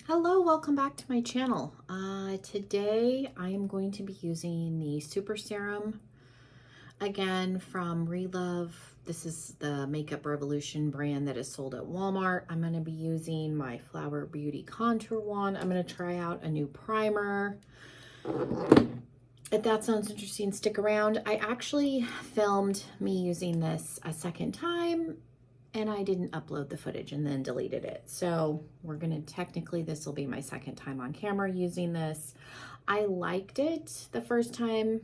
Hello, welcome back to my channel. Today I am going to be using the Super Serum, again from ReLove. This is the Makeup Revolution brand that is sold at Walmart. I'm going to be using my Flower Beauty Contour Wand. I'm going to try out a new primer. If that sounds interesting, stick around. I actually filmed me using this a second time and I didn't upload the footage and then deleted it. So we're gonna, technically this will be my second time on camera using this. I liked it the first time.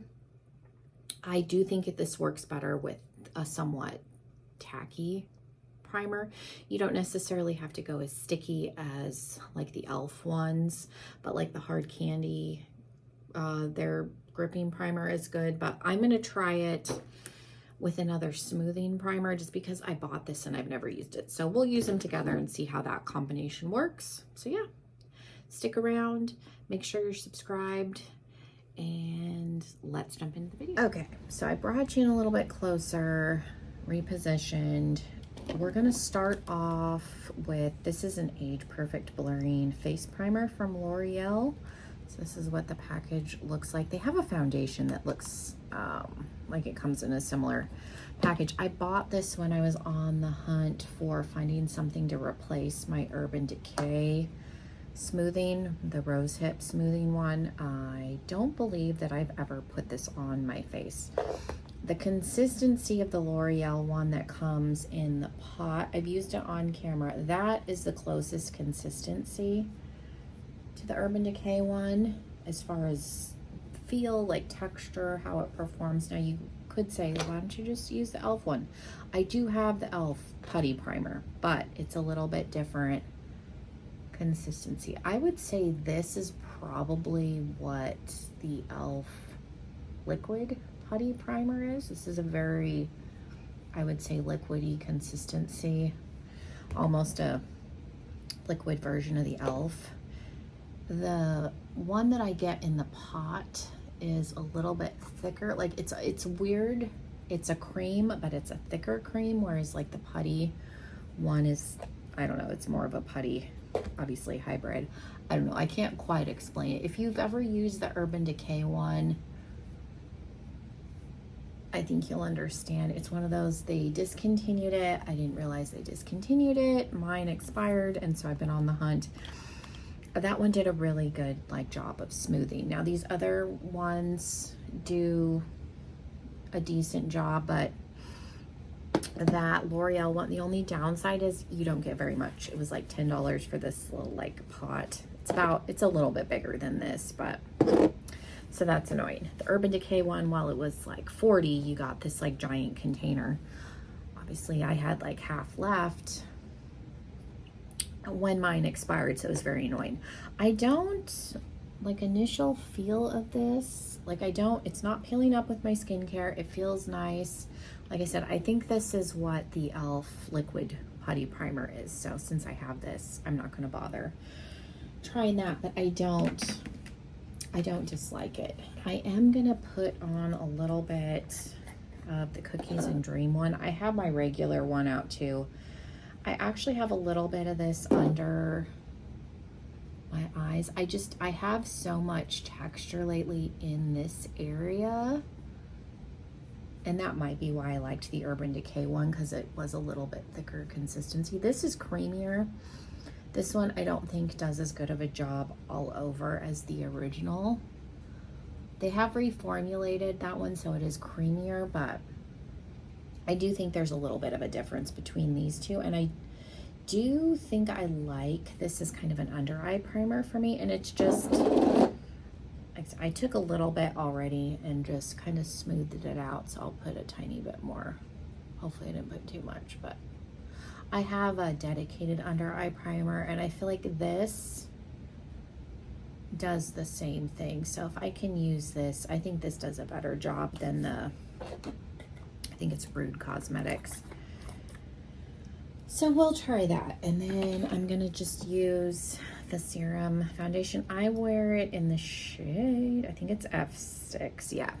I do think this works better with a somewhat tacky primer. You don't necessarily have to go as sticky as like the e.l.f. ones, but like the Hard Candy, their gripping primer is good, but I'm gonna try it with another smoothing primer just because I bought this and I've never used it. So we'll use them together and see how that combination works. So yeah, stick around, make sure you're subscribed, and let's jump into the video. Okay, so I brought you in a little bit closer, repositioned. We're gonna start off with, this is an Age Perfect Blurring Face Primer from L'Oreal. So this is what the package looks like. They have a foundation that looks like it comes in a similar package. I bought this when I was on the hunt for finding something to replace my Urban Decay smoothing, the rose hip smoothing one. I don't believe that I've ever put this on my face. The consistency of the L'Oreal one that comes in the pot, I've used it on camera. That is the closest consistency to the Urban Decay one as far as feel, like texture, how it performs. Now you could say, why don't you just use the e.l.f. one? I do have the e.l.f. putty primer, but it's a little bit different consistency. I would say this is probably what the e.l.f. liquid putty primer is. This is a very, I would say, liquidy consistency, almost a liquid version of the e.l.f. The one that I get in the pot is a little bit thicker. Like it's weird. It's a cream, but it's a thicker cream, whereas like the putty one is, I don't know, it's more of a putty, obviously hybrid. I don't know. I can't quite explain it. If you've ever used the Urban Decay one, I think you'll understand. It's one of those, they discontinued it. I didn't realize they discontinued it. Mine expired, and so I've been on the hunt. That one did a really good job of smoothing. Now these other ones do a decent job, but that L'Oreal one, the only downside is you don't get very much. It was like $10 for this little pot. It's a little bit bigger than this, but so that's annoying. The Urban Decay one, while it was like $40, you got this giant container. Obviously I had half left when mine expired, so it was very annoying. I don't initial feel of this, it's not peeling up with my skincare. It feels nice. Like I said, I think this is what the e.l.f. liquid putty primer is. So since I have this, I'm not going to bother trying that, but I don't dislike it. I am going to put on a little bit of the Cookies and Dream one. I have my regular one out too. I actually have a little bit of this under my eyes. I have so much texture lately in this area, and that might be why I liked the Urban Decay one, because it was a little bit thicker consistency. This is creamier. This one I don't think does as good of a job all over as the original. They have reformulated that one so it is creamier, but I do think there's a little bit of a difference between these two, and I do think I like this as kind of an under eye primer for me, and it's just, I took a little bit already and just kind of smoothed it out, so I'll put a tiny bit more. Hopefully I didn't put too much, but I have a dedicated under eye primer, and I feel like this does the same thing. So if I can use this, I think this does a better job than the, I think it's Rude Cosmetics. So we'll try that, and then I'm gonna just use the serum foundation. I wear it in the shade, I think it's F6, yeah.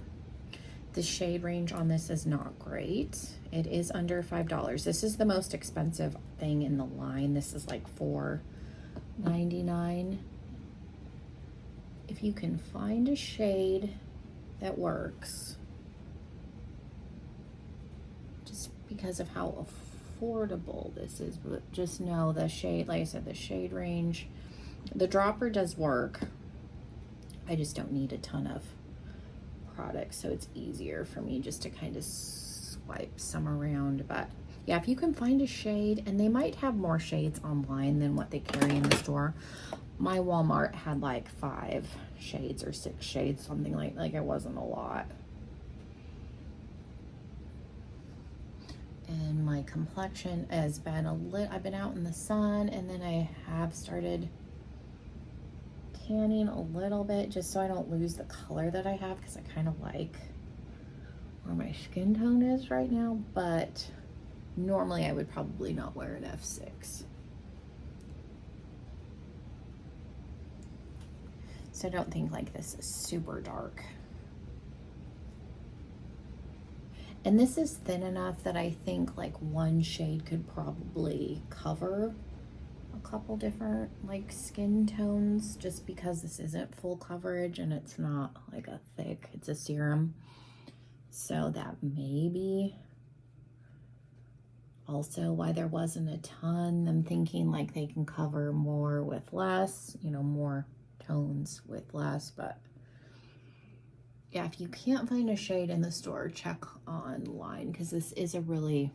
The shade range on this is not great. It is under $5. This is the most expensive thing in the line. This is like $4 $99. If you can find a shade that works, just because of how affordable this is, but just know the shade, like I said, the shade range, the dropper does work. I just don't need a ton of products, so it's easier for me just to kind of swipe some around. But yeah, if you can find a shade, and they might have more shades online than what they carry in the store. My Walmart had like 5 shades or 6 shades, something like it wasn't a lot. And my complexion has been I've been out in the sun, and then I have started tanning a little bit just so I don't lose the color that I have, because I kind of like where my skin tone is right now. But normally I would probably not wear an F6. So don't think like this is super dark. And this is thin enough that I think like one shade could probably cover a couple different like skin tones, just because this isn't full coverage and it's not like a thick, it's a serum. So that may be also why there wasn't a ton. I'm thinking like they can cover more with less, you know, more tones with less. But yeah, if you can't find a shade in the store, check online, because this is a really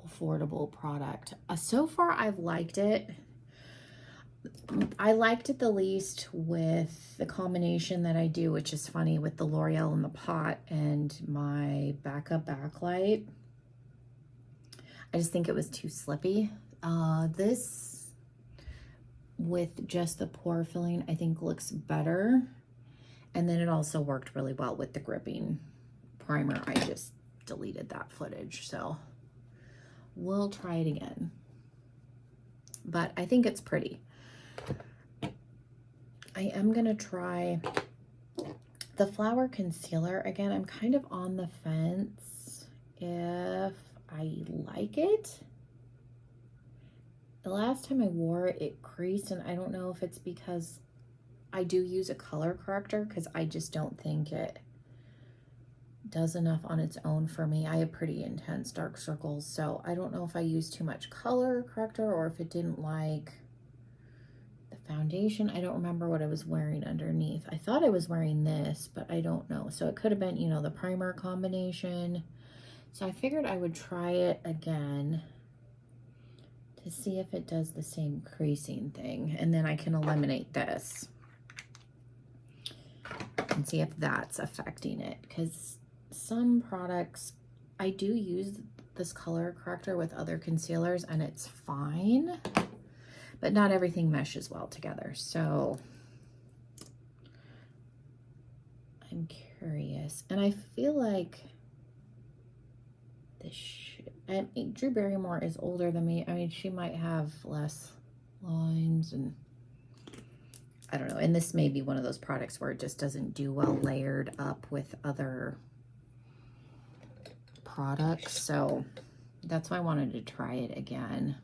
affordable product. So far I've liked it. I liked it the least with the combination that I do, which is funny, with the L'Oreal in the pot and my backup backlight. I just think it was too slippy. This with just the pore filling, I think looks better. And then it also worked really well with the gripping primer. I just deleted that footage, so we'll try it again. But I think it's pretty. I am gonna try the Flower Concealer again. I'm kind of on the fence if I like it. The last time I wore it, it creased, and I don't know if it's because I do use a color corrector, because I just don't think it does enough on its own for me. I have pretty intense dark circles, so I don't know if I used too much color corrector or if it didn't like the foundation. I don't remember what I was wearing underneath. I thought I was wearing this, but I don't know. So it could have been, you know, the primer combination. So I figured I would try it again to see if it does the same creasing thing, and then I can eliminate this and see if that's affecting it, because some products, I do use this color corrector with other concealers and it's fine, but not everything meshes well together. So I'm curious, and I feel like this Drew Barrymore is older than me. I mean, she might have less lines, and I don't know. And this may be one of those products where it just doesn't do well layered up with other products. So that's why I wanted to try it again.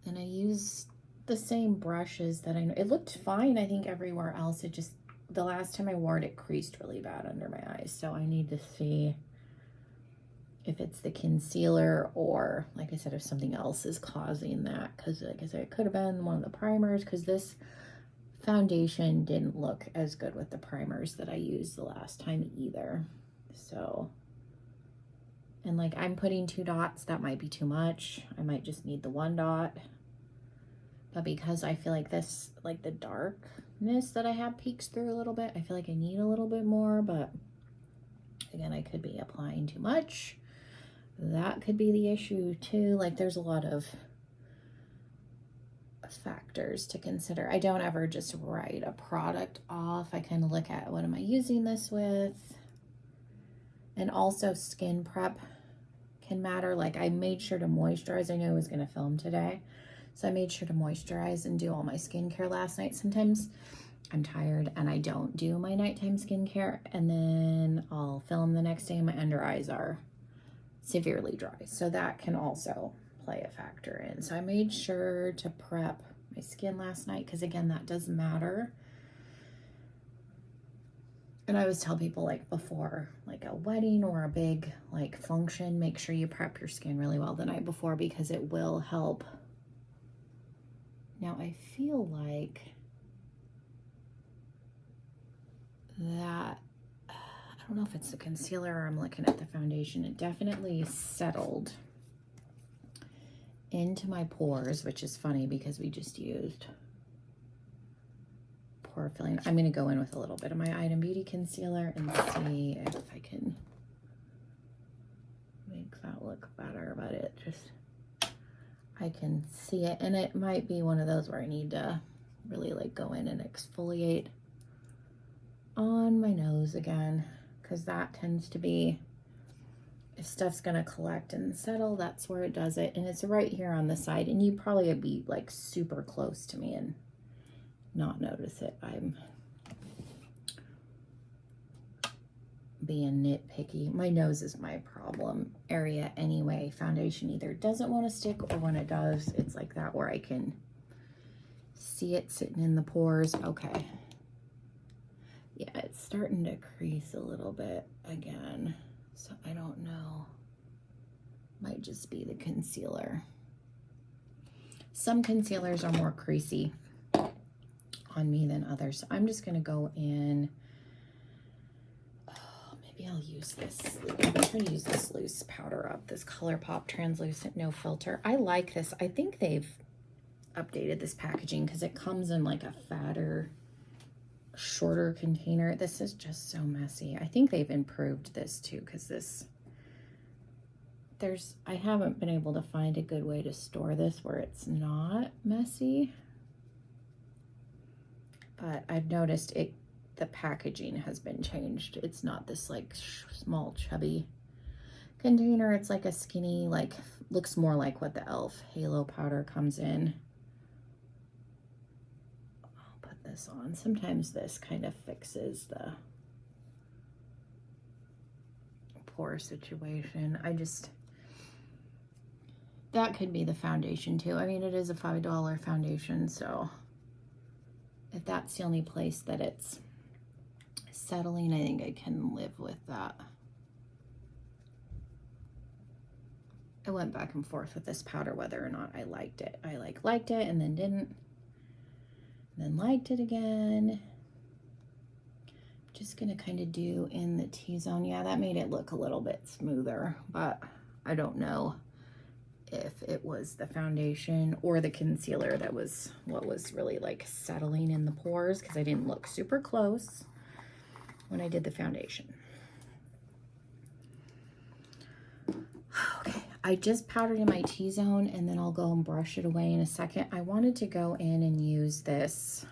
And I used the same brushes that I know. It looked fine, I think, everywhere else. It just, the last time I wore it, it creased really bad under my eyes. So I need to see if it's the concealer, or like I said, if something else is causing that, because like I said, it could have been one of the primers, because this foundation didn't look as good with the primers that I used the last time either. So, and like I'm putting 2 dots, that might be too much. I might just need the 1 dot, but because I feel like this, like the darkness that I have peeks through a little bit, I feel like I need a little bit more. But again, I could be applying too much. That could be the issue too. Like there's a lot of factors to consider. I don't ever just write a product off. I kind of look at, what am I using this with? And also skin prep can matter. Like I made sure to moisturize. I knew I was going to film today, so I made sure to moisturize and do all my skincare last night. Sometimes I'm tired and I don't do my nighttime skincare, and then I'll film the next day and my under eyes are severely dry. So that can also play a factor in. So I made sure to prep my skin last night because, again, that does matter. And I always tell people, like, before like a wedding or a big like function, make sure you prep your skin really well the night before because it will help. Now I feel like that, I don't know if it's the concealer or I'm looking at the foundation, it definitely settled into my pores, which is funny because we just used pore filling. I'm going to go in with a little bit of my Item Beauty concealer and see if I can make that look better, but it just, I can see it, and it might be one of those where I need to really like go in and exfoliate on my nose again, because that tends to be, if stuff's gonna collect and settle, that's where it does it. And it's right here on the side, and you probably would be like super close to me and not notice it. I'm being nitpicky. My nose is my problem area anyway. Foundation either doesn't want to stick, or when it does, it's like that where I can see it sitting in the pores. Okay. Yeah, it's starting to crease a little bit again. So I don't know. Might just be the concealer. Some concealers are more creasy on me than others. So I'm just gonna go in. Maybe I'll use this. I'm trying to use this loose powder up, this Colourpop translucent no filter. I like this. I think they've updated this packaging because it comes in like a fatter, shorter container. This is just so messy. I think they've improved this too, because this, I haven't been able to find a good way to store this where it's not messy. But I've noticed the packaging has been changed. It's not this like small chubby container. It's like a skinny, like looks more like what the e.l.f. Halo powder comes in. I'll put this on. Sometimes this kind of fixes the pore situation. That could be the foundation too. I mean, it is a $5 foundation, so if that's the only place that it's settling, I think I can live with that. I went back and forth with this powder whether or not I liked it. I liked it and then didn't, and then liked it again. Just gonna kind of do in the T-zone. Yeah, that made it look a little bit smoother, but I don't know if it was the foundation or the concealer that was what was really like settling in the pores, because I didn't look super close when I did the foundation. Okay, I just powdered in my T-zone and then I'll go and brush it away in a second. I wanted to go in and use this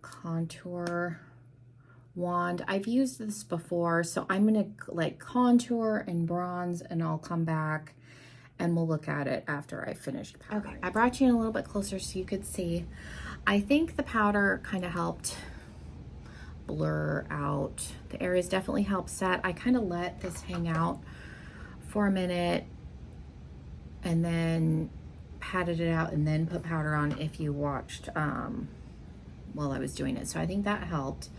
contour wand. I've used this before, so I'm gonna like contour and bronze, and I'll come back and we'll look at it after I finished powdering. Okay, I brought you in a little bit closer so you could see. I think the powder kind of helped blur out the areas, definitely helped set. I kind of let this hang out for a minute and then patted it out and then put powder on if you watched while I was doing it. So I think that helped.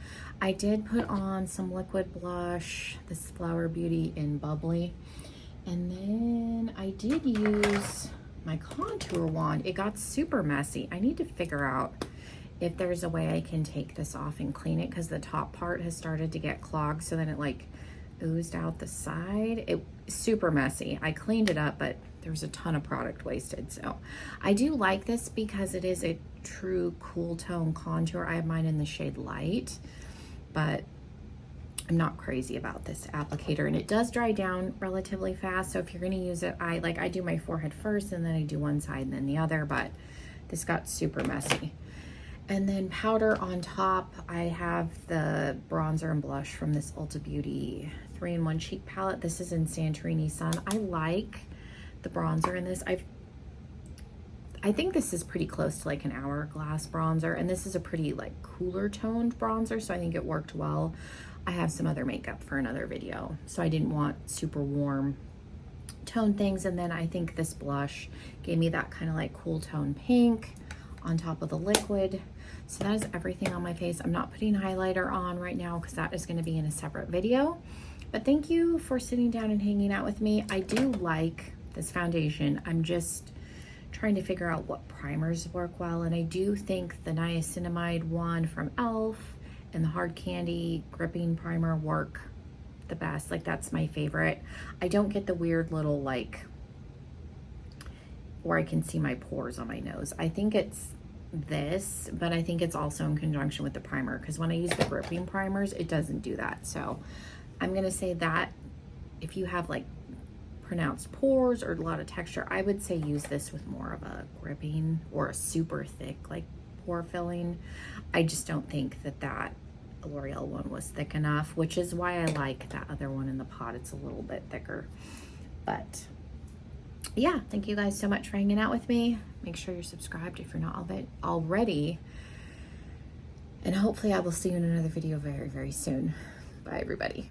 I did put on some liquid blush, this Flower Beauty in Bubbly. And then I did use my contour wand. It got super messy. I need to figure out if there's a way I can take this off and clean it, because the top part has started to get clogged, so then it like oozed out the side. It super messy. I cleaned it up, but there's a ton of product wasted. So I do like this because it is a true cool tone contour. I have mine in the shade Light, but I'm not crazy about this applicator, and it does dry down relatively fast. So if you're going to use it, I do my forehead first and then I do one side and then the other, but this got super messy. And then powder on top, I have the bronzer and blush from this Ulta Beauty 3-in-1 cheek palette. This is in Santorini Sun. I like the bronzer in this. I think this is pretty close to like an Hourglass bronzer, and this is a pretty like cooler toned bronzer, so I think it worked well. I have some other makeup for another video, so I didn't want super warm tone things. And then I think this blush gave me that kind of like cool tone pink on top of the liquid. So that is everything on my face. I'm not putting highlighter on right now because that is going to be in a separate video. But thank you for sitting down and hanging out with me. I do like this foundation. I'm just trying to figure out what primers work well. And I do think the niacinamide one from e.l.f. and the hard candy gripping primer work the best. Like, that's my favorite. I don't get the weird little like where I can see my pores on my nose. I think it's this, but I think it's also in conjunction with the primer, because when I use the gripping primers, it doesn't do that. So I'm gonna say that if you have like pronounced pores or a lot of texture, I would say use this with more of a gripping or a super thick like pore filling. I just don't think that that L'Oreal one was thick enough, which is why I like that other one in the pot. It's a little bit thicker. But yeah, thank you guys so much for hanging out with me. Make sure you're subscribed if you're not already. And hopefully I will see you in another video very, very soon. Bye, everybody.